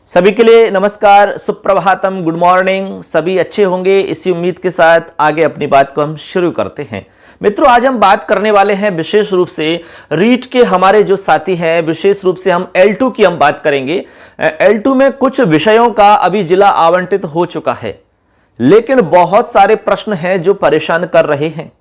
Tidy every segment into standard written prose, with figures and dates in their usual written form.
सभी के लिए नमस्कार, सुप्रभातम, गुड मॉर्निंग। सभी अच्छे होंगे, इसी उम्मीद के साथ आगे अपनी बात को हम शुरू करते हैं। मित्रों, आज हम बात करने वाले हैं विशेष रूप से रीट के हमारे जो साथी हैं, विशेष रूप से हम L2 की हम बात करेंगे। L2 में कुछ विषयों का अभी जिला आवंटित हो चुका है, लेकिन बहुत सारे प्रश्न हैं जो परेशान कर रहे हैं।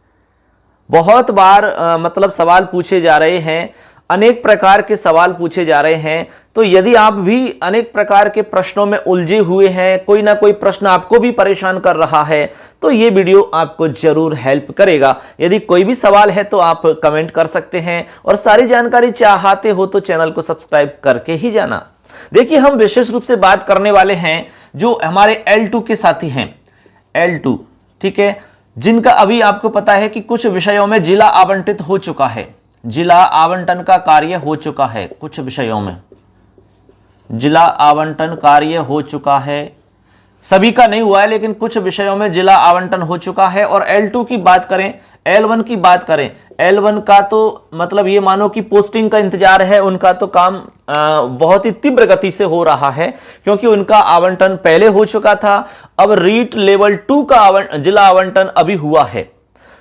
बहुत बार मतलब सवाल पूछे जा रहे हैं, अनेक प्रकार के सवाल पूछे जा रहे हैं। तो यदि आप भी अनेक प्रकार के प्रश्नों में उलझे हुए हैं, कोई ना कोई प्रश्न आपको भी परेशान कर रहा है, तो ये वीडियो आपको जरूर हेल्प करेगा। यदि कोई भी सवाल है तो आप कमेंट कर सकते हैं, और सारी जानकारी चाहते हो तो चैनल को सब्सक्राइब करके ही जाना। देखिए, हम विशेष रूप से बात करने वाले हैं जो हमारे L2 के साथी हैं। L2, ठीक है, जिनका अभी आपको पता है कि कुछ विषयों में जिला आवंटित हो चुका है, जिला आवंटन का कार्य हो चुका है। कुछ विषयों में जिला आवंटन कार्य हो चुका है, सभी का नहीं हुआ है, लेकिन कुछ विषयों में जिला आवंटन हो चुका है। और L2 की बात करें, L1 की बात करें, L1 का तो मतलब ये मानो कि पोस्टिंग का इंतजार है। उनका तो काम बहुत ही तीव्र गति से हो रहा है, क्योंकि उनका आवंटन पहले हो चुका था। अब रीट लेवल 2 का जिला आवंटन अभी हुआ है।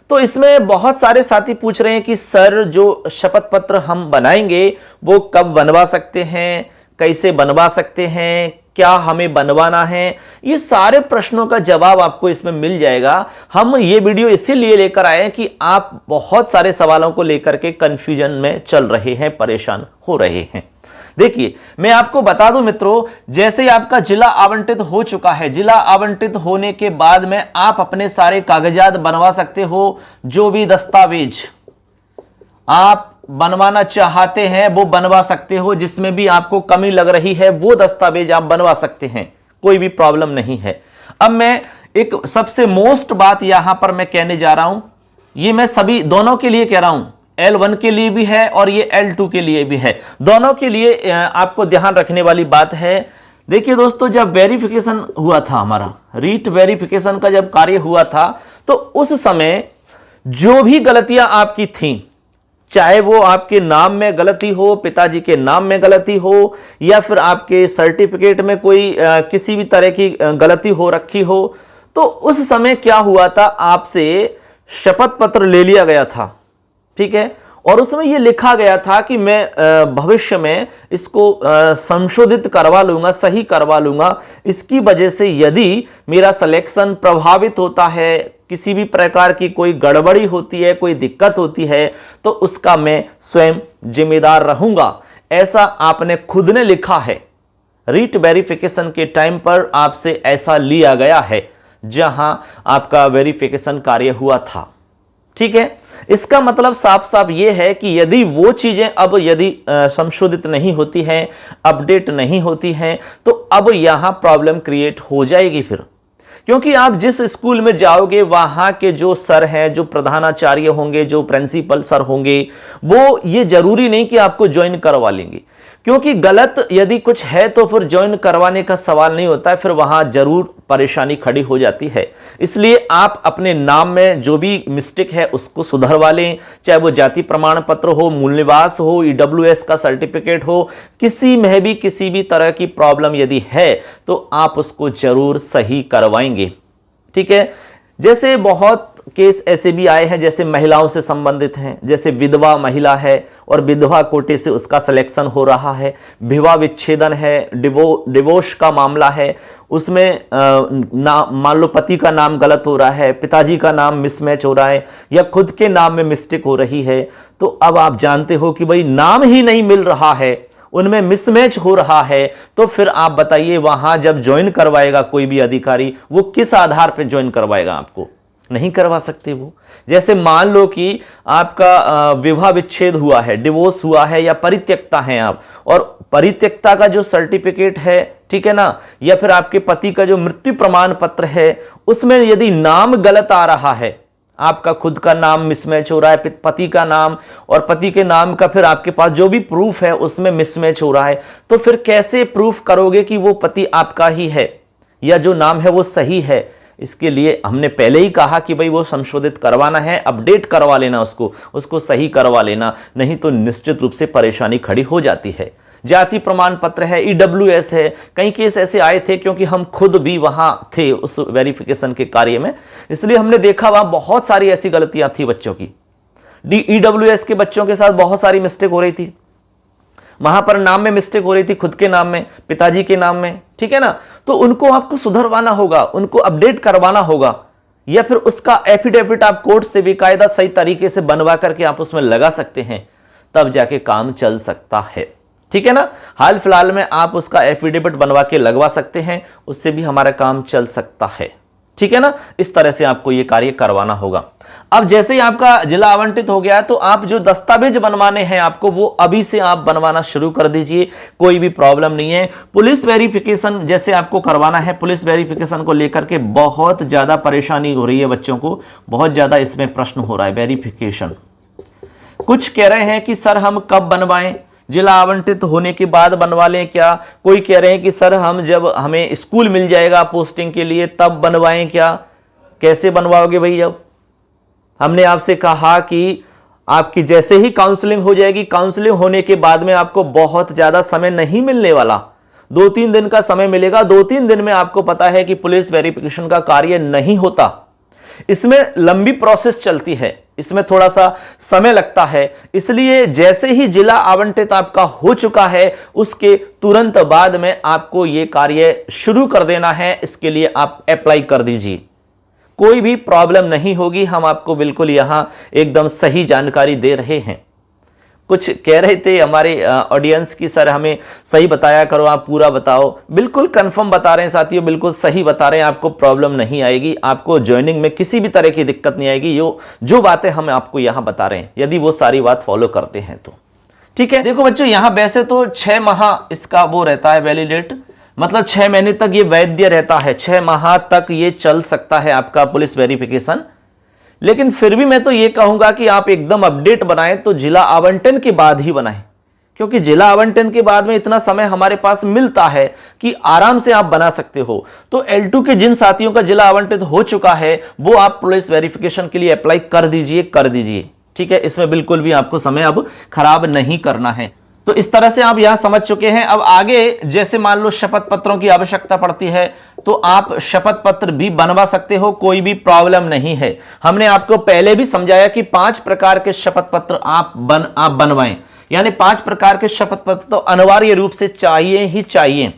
तो इसमें बहुत सारे साथी पूछ रहे हैं कि सर, जो शपथ पत्र हम बनाएंगे वो कब बनवा सकते हैं, कैसे बनवा सकते हैं, क्या हमें बनवाना है, ये सारे प्रश्नों का जवाब आपको इसमें मिल जाएगा। हम ये वीडियो इसीलिए लेकर आए कि आप बहुत सारे सवालों को लेकर के कंफ्यूजन में चल रहे हैं, परेशान हो रहे हैं। देखिए, मैं आपको बता दूं मित्रों, जैसे ही आपका जिला आवंटित हो चुका है, जिला आवंटित होने के बाद में आप अपने सारे कागजात बनवा सकते हो। जो भी दस्तावेज आप बनवाना चाहते हैं वो बनवा सकते हो। जिसमें भी आपको कमी लग रही है वो दस्तावेज आप बनवा सकते हैं, कोई भी प्रॉब्लम नहीं है। अब मैं एक सबसे मोस्ट बात यहां पर मैं कहने जा रहा हूं, ये मैं सभी दोनों के लिए कह रहा हूं, L1 के लिए भी है और ये L2 के लिए भी है। दोनों के लिए आपको ध्यान रखने वाली बात है। देखिए दोस्तों, जब वेरिफिकेशन हुआ था, हमारा रीट वेरिफिकेशन का जब कार्य हुआ था, तो उस समय जो भी गलतियां आपकी थीं, चाहे वो आपके नाम में गलती हो, पिताजी के नाम में गलती हो, या फिर आपके सर्टिफिकेट में कोई किसी भी तरह की गलती हो रखी हो, तो उस समय क्या हुआ था, आपसे शपथ पत्र ले लिया गया था, ठीक है। और उसमें यह लिखा गया था कि मैं भविष्य में इसको संशोधित करवा लूंगा, सही करवा लूंगा। इसकी वजह से यदि मेरा सिलेक्शन प्रभावित होता है, किसी भी प्रकार की कोई गड़बड़ी होती है, कोई दिक्कत होती है, तो उसका मैं स्वयं जिम्मेदार रहूंगा। ऐसा आपने खुद ने लिखा है। रीट वेरिफिकेशन के टाइम पर आपसे ऐसा लिया गया है, जहां आपका वेरिफिकेशन कार्य हुआ था, ठीक है। इसका मतलब साफ साफ यह है कि यदि वो चीजें अब यदि संशोधित नहीं होती हैं, अपडेट नहीं होती हैं, तो अब यहां प्रॉब्लम क्रिएट हो जाएगी फिर। क्योंकि आप जिस स्कूल में जाओगे, वहां के जो सर हैं, जो प्रधानाचार्य होंगे, जो प्रिंसिपल सर होंगे, वो ये जरूरी नहीं कि आपको ज्वाइन करवा लेंगे। क्योंकि गलत यदि कुछ है तो फिर ज्वाइन करवाने का सवाल नहीं होता है, फिर वहां जरूर परेशानी खड़ी हो जाती है। इसलिए आप अपने नाम में जो भी मिस्टेक है उसको सुधरवा लें, चाहे वो जाति प्रमाण पत्र हो, मूल निवास हो, EWS का सर्टिफिकेट हो, किसी में भी किसी भी तरह की प्रॉब्लम यदि है तो आप उसको जरूर सही करवाएंगे, ठीक है। जैसे बहुत केस ऐसे भी आए हैं, जैसे महिलाओं से संबंधित हैं, जैसे विधवा महिला है और विधवा कोटे से उसका सिलेक्शन हो रहा है, विवाह विच्छेदन है, डिवोर्स का मामला है, उसमें मान लो पति का नाम गलत हो रहा है, पिताजी का नाम मिसमैच हो रहा है, या खुद के नाम में मिस्टेक हो रही है। तो अब आप जानते हो कि भाई नाम ही नहीं मिल रहा है, उनमें मिसमैच हो रहा है, तो फिर आप बताइए वहां जब ज्वाइन करवाएगा कोई भी अधिकारी, वो किस आधार पर ज्वाइन करवाएगा? आपको नहीं करवा सकते वो। जैसे मान लो कि आपका विवाह विच्छेद हुआ है, डिवोर्स हुआ है, या परित्यक्ता हैं आप, और परित्यक्ता का जो सर्टिफिकेट है, ठीक है ना, या फिर आपके पति का जो मृत्यु प्रमाण पत्र है, उसमें यदि नाम गलत आ रहा है, आपका खुद का नाम मिसमैच हो रहा है, पति का नाम और पति के नाम का फिर आपके पास जो भी प्रूफ है उसमें मिसमैच हो रहा है, तो फिर कैसे प्रूफ करोगे कि वो पति आपका ही है या जो नाम है वो सही है? इसके लिए हमने पहले ही कहा कि भाई वो संशोधित करवाना है, अपडेट करवा लेना, उसको सही करवा लेना, नहीं तो निश्चित रूप से परेशानी खड़ी हो जाती है। जाति प्रमाण पत्र है, EWS है। कई केस ऐसे आए थे क्योंकि हम खुद भी वहां थे उस वेरिफिकेशन के कार्य में, इसलिए हमने देखा वहां बहुत सारी ऐसी गलतियां थी बच्चों की। EWS के बच्चों के साथ बहुत सारी मिस्टेक हो रही थी, वहां पर नाम में मिस्टेक हो रही थी, खुद के नाम में, पिताजी के नाम में, ठीक है ना। तो उनको आपको सुधरवाना होगा, उनको अपडेट करवाना होगा, या फिर उसका एफिडेविट आप कोर्ट से भी कायदा सही तरीके से बनवा करके आप उसमें लगा सकते हैं, तब जाके काम चल सकता है, ठीक है ना। हाल फिलहाल में आप उसका एफिडेविट बनवा के लगवा सकते हैं, उससे भी हमारा काम चल सकता है, ठीक है ना। इस तरह से आपको यह कार्य करवाना होगा। अब जैसे ही आपका जिला आवंटित हो गया तो आप जो दस्तावेज बनवाने हैं आपको, वो अभी से आप बनवाना शुरू कर दीजिए, कोई भी प्रॉब्लम नहीं है। पुलिस वेरिफिकेशन जैसे आपको करवाना है, पुलिस वेरिफिकेशन को लेकर के बहुत ज्यादा परेशानी हो रही है बच्चों को, बहुत ज्यादा इसमें प्रश्न हो रहा है। वेरिफिकेशन कुछ कह रहे हैं कि सर हम कब बनवाएं, जिला आवंटित होने के बाद बनवा लें क्या? कोई कह रहे हैं कि सर हम जब हमें स्कूल मिल जाएगा पोस्टिंग के लिए तब बनवाएं क्या? कैसे बनवाओगे भाई? जब हमने आपसे कहा कि आपकी जैसे ही काउंसलिंग हो जाएगी, काउंसलिंग होने के बाद में आपको बहुत ज्यादा समय नहीं मिलने वाला, 2-3 दिन का समय मिलेगा। 2-3 दिन में आपको पता है कि पुलिस वेरिफिकेशन का कार्य नहीं होता, इसमें लंबी प्रोसेस चलती है, इसमें थोड़ा सा समय लगता है। इसलिए जैसे ही जिला आवंटित आपका हो चुका है, उसके तुरंत बाद में आपको यह कार्य शुरू कर देना है। इसके लिए आप अप्लाई कर दीजिए, कोई भी प्रॉब्लम नहीं होगी। हम आपको बिल्कुल यहां एकदम सही जानकारी दे रहे हैं। कुछ कह रहे थे हमारे ऑडियंस की सर हमें सही बताया करो, आप पूरा बताओ। बिल्कुल कंफर्म बता रहे हैं साथियों, बिल्कुल सही बता रहे हैं, आपको प्रॉब्लम नहीं आएगी, आपको ज्वाइनिंग में किसी भी तरह की दिक्कत नहीं आएगी। जो बातें हम आपको यहां बता रहे हैं, यदि वो सारी बात फॉलो करते हैं तो ठीक है। देखो बच्चों, यहां वैसे तो 6 माह इसका वो रहता है वैलिडेट, मतलब 6 महीने तक ये वैध रहता है, 6 माह तक ये चल सकता है आपका पुलिस वेरिफिकेशन। लेकिन फिर भी मैं तो ये कहूंगा कि आप एकदम अपडेट बनाएं तो जिला आवंटन के बाद ही बनाएं, क्योंकि जिला आवंटन के बाद में इतना समय हमारे पास मिलता है कि आराम से आप बना सकते हो। तो L2 के जिन साथियों का जिला आवंटित हो चुका है, वो आप पुलिस वेरिफिकेशन के लिए अप्लाई कर दीजिए, ठीक है। इसमें बिल्कुल भी आपको समय अब खराब नहीं करना है। तो इस तरह से आप यहां समझ चुके हैं। अब आगे जैसे मान लो शपथ पत्रों की आवश्यकता पड़ती है, तो आप शपथ पत्र भी बनवा सकते हो, कोई भी प्रॉब्लम नहीं है। हमने आपको पहले भी समझाया कि 5 प्रकार के शपथ पत्र आप बनवाएं, यानी 5 प्रकार के शपथ पत्र तो अनिवार्य रूप से चाहिए ही चाहिए,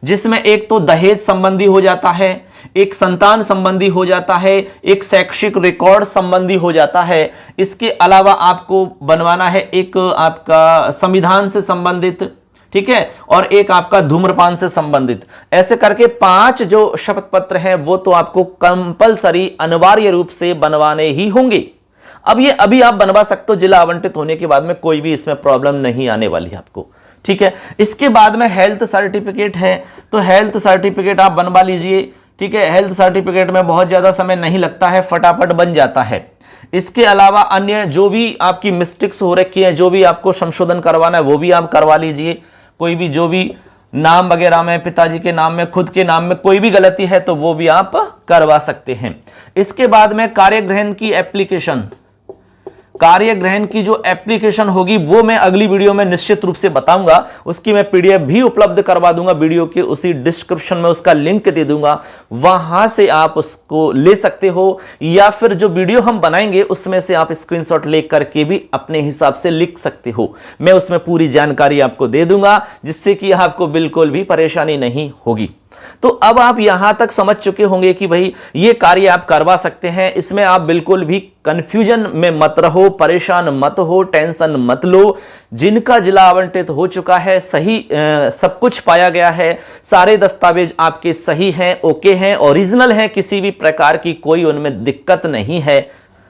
जिसमें एक तो दहेज संबंधी हो जाता है, एक संतान संबंधी हो जाता है, एक शैक्षिक रिकॉर्ड संबंधी हो जाता है। इसके अलावा आपको बनवाना है एक आपका संविधान से संबंधित, ठीक है, और एक आपका धूम्रपान से संबंधित। ऐसे करके 5 जो शपथ पत्र हैं वो तो आपको कंपलसरी अनिवार्य रूप से बनवाने ही होंगे। अब ये अभी आप बनवा सकते हो, जिला आवंटित होने के बाद में कोई भी इसमें प्रॉब्लम नहीं आने वाली है आपको, ठीक है। इसके बाद में हेल्थ सर्टिफिकेट है, तो हेल्थ सर्टिफिकेट आप बनवा लीजिए, ठीक है। हेल्थ सर्टिफिकेट में बहुत ज्यादा समय नहीं लगता है, फटाफट बन जाता है। इसके अलावा अन्य जो भी आपकी मिस्टेक्स हो रखी है, जो भी आपको संशोधन करवाना है वो भी आप करवा लीजिए। कोई भी जो भी नाम वगैरह में, पिताजी के नाम में, खुद के नाम में कोई भी गलती है तो वो भी आप करवा सकते हैं। इसके बाद में कार्यग्रहण की एप्लीकेशन, कार्यग्रहण की जो एप्लीकेशन होगी वो मैं अगली वीडियो में निश्चित रूप से बताऊंगा। उसकी मैं PDF भी उपलब्ध करवा दूंगा, वीडियो के उसी डिस्क्रिप्शन में उसका लिंक दे दूंगा, वहां से आप उसको ले सकते हो, या फिर जो वीडियो हम बनाएंगे उसमें से आप स्क्रीनशॉट ले करके भी अपने हिसाब से लिख सकते हो। मैं उसमें पूरी जानकारी आपको दे दूंगा, जिससे कि आपको बिल्कुल भी परेशानी नहीं होगी। तो अब आप यहां तक समझ चुके होंगे कि भाई ये कार्य आप करवा सकते हैं। इसमें आप बिल्कुल भी कंफ्यूजन में मत रहो, परेशान मत हो, टेंशन मत लो। जिनका जिला आवंटित हो चुका है, सही सब कुछ पाया गया है, सारे दस्तावेज आपके सही हैं, ओके हैं, ओरिजिनल हैं, किसी भी प्रकार की कोई उनमें दिक्कत नहीं है।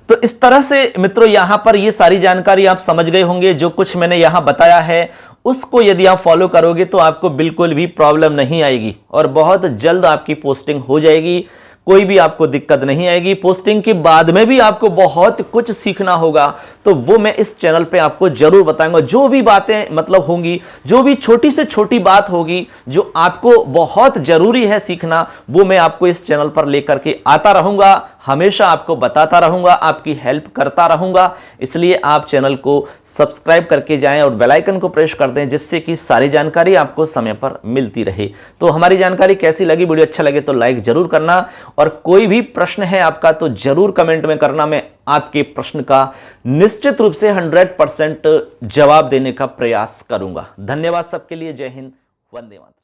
तो इस तरह से मित्रों यहां पर ये सारी जानकारी आप समझ गए होंगे। जो कुछ मैंने यहां बताया है उसको यदि आप फॉलो करोगे तो आपको बिल्कुल भी प्रॉब्लम नहीं आएगी और बहुत जल्द आपकी पोस्टिंग हो जाएगी, कोई भी आपको दिक्कत नहीं आएगी। पोस्टिंग के बाद में भी आपको बहुत कुछ सीखना होगा, तो वो मैं इस चैनल पे आपको जरूर बताऊंगा। जो भी बातें मतलब होंगी, जो भी छोटी से छोटी बात होगी जो आपको बहुत जरूरी है सीखना, वो मैं आपको इस चैनल पर लेकर के आता रहूंगा। हमेशा आपको बताता रहूंगा, आपकी हेल्प करता रहूंगा। इसलिए आप चैनल को सब्सक्राइब करके जाएं और बेल आइकन को प्रेस कर दें, जिससे कि सारी जानकारी आपको समय पर मिलती रहे। तो हमारी जानकारी कैसी लगी, वीडियो अच्छा लगे तो लाइक जरूर करना, और कोई भी प्रश्न है आपका तो जरूर कमेंट में करना। मैं आपके प्रश्न का निश्चित रूप से 100% जवाब देने का प्रयास करूंगा। धन्यवाद सबके लिए। जय हिंद, वंदे मातरम।